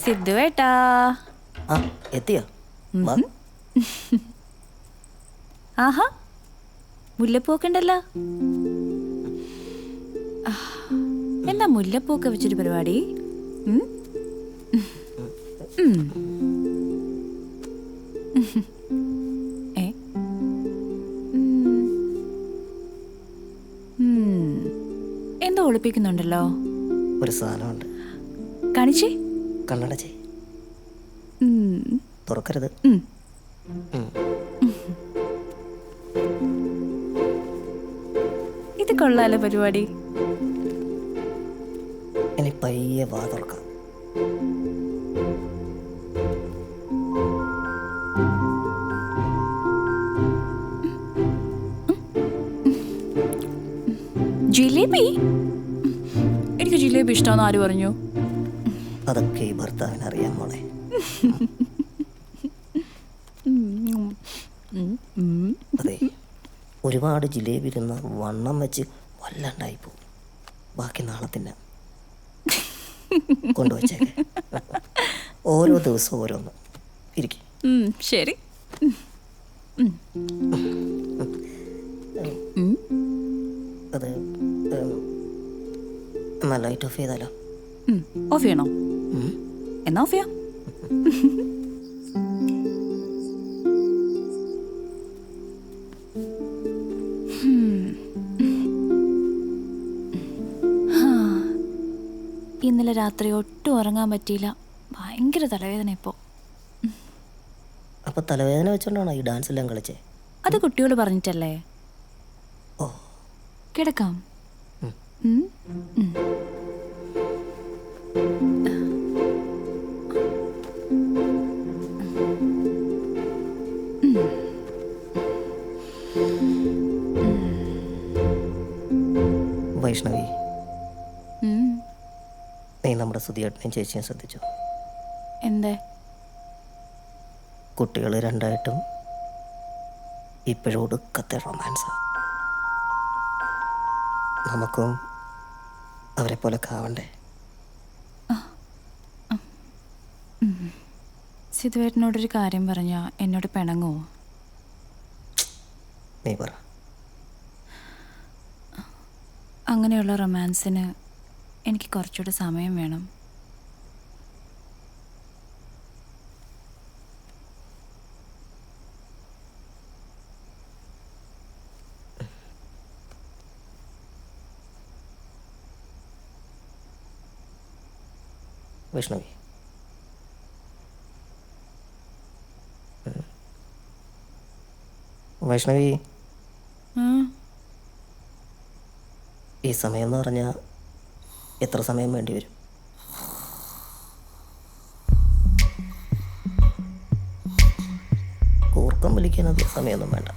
സിദ്ധുവേട്ടാ. ആ എത്തിയോ? ആഹാ, മുല്ലപ്പൂക്കുണ്ടല്ലോ. എന്താ മുല്ലപ്പൂക്കെ വെച്ചൊരു പരിപാടി? എന്തോ ഒളിപ്പിക്കുന്നുണ്ടല്ലോ. ഒരു സാധനമുണ്ട്. കാണിച്ചേ. കണ്ണടച്ചേ. തുറക്കരുത്. ഇത് കൊള്ളാലോ പരിപാടി. ഇനി പയ്യെ വാ തുറക്കാം. ജിലേബി? എനിക്ക് ജിലേബി ഇഷ്ടമെന്ന് ആര് പറഞ്ഞു? അതൊക്കെ ഈ ഭർത്താവിന് അറിയാൻ മോളെ. അതെ, ഒരുപാട് ജിലേബി ഇരുന്ന വണ്ണം വെച്ച് വല്ലാണ്ടായി പോകും. ബാക്കി നാളെ തിന്നാം. കൊണ്ടുവച്ചേക്കെ. ഓരോ ദിവസവും ഓരോന്ന്. ഇരിക്കും. ശരി. അത് എന്നാ ലൈറ്റ് ഓഫ് ചെയ്താലോ? ഓഫ് ചെയ്യണോ? എന്നാ ഓഫ് ചെയ്യാം. ഇന്നലെ രാത്രി ഒട്ടും ഉറങ്ങാൻ പറ്റിയില്ല. ഭയങ്കര തലവേദന ഇപ്പോ. അപ്പൊ തലവേദന വെച്ചോണ്ടാണോ ഈ ഡാൻസ് എല്ലാം കളിച്ചേ? അത് കുട്ടിയോട് പറഞ്ഞിട്ടല്ലേ. ഓ, കിടക്കാം. വൈഷ്ണവി, നീ നമ്മുടെ സുധിയേട്ടനെയും ചേച്ചിയും ശ്രദ്ധിച്ചു? എന്തേ? കുട്ടികൾ രണ്ടായിട്ടും ഇപ്പോഴും ഒടുക്കത്തെ റൊമാൻസ്. നമുക്കും അവരെ പോലെ ആവണ്ടേ? സിദ്ധുവേട്ടനോടൊരു കാര്യം പറഞ്ഞാ എന്നോട് പിണങ്ങുമോ? നീ പറ. അങ്ങനെയുള്ള റൊമാൻസിന് എനിക്ക് കുറച്ചുകൂടെ സമയം വേണം. വൈഷ്ണവി, വൈഷ്ണവി, ഈ സമയം എന്ന് പറഞ്ഞാൽ എത്ര സമയം വേണ്ടി വരും? കൂർക്കം വലിക്കാനത് സമയമൊന്നും വേണ്ട.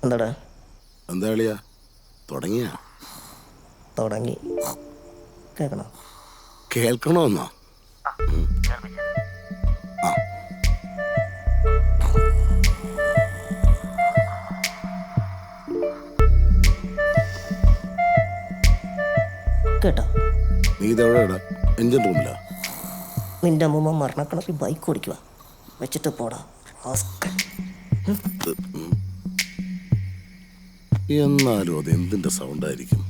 എന്താടാ? എന്താ കളിയാ? തുടങ്ങി. കേൾക്കണോ? കേൾക്കണോന്നോ? കേട്ടോ? നീ ഇതെവിടെ? എഞ്ചിൻ റൂമിലാ? നിന്റെ അമ്മൂമ്മ മരണക്കിണറിൽ ബൈക്ക് ഓടിക്കുക. വെച്ചിട്ട് പോടാ. എന്നാലും അത് എന്തിന്റെ സൗണ്ടായിരിക്കും?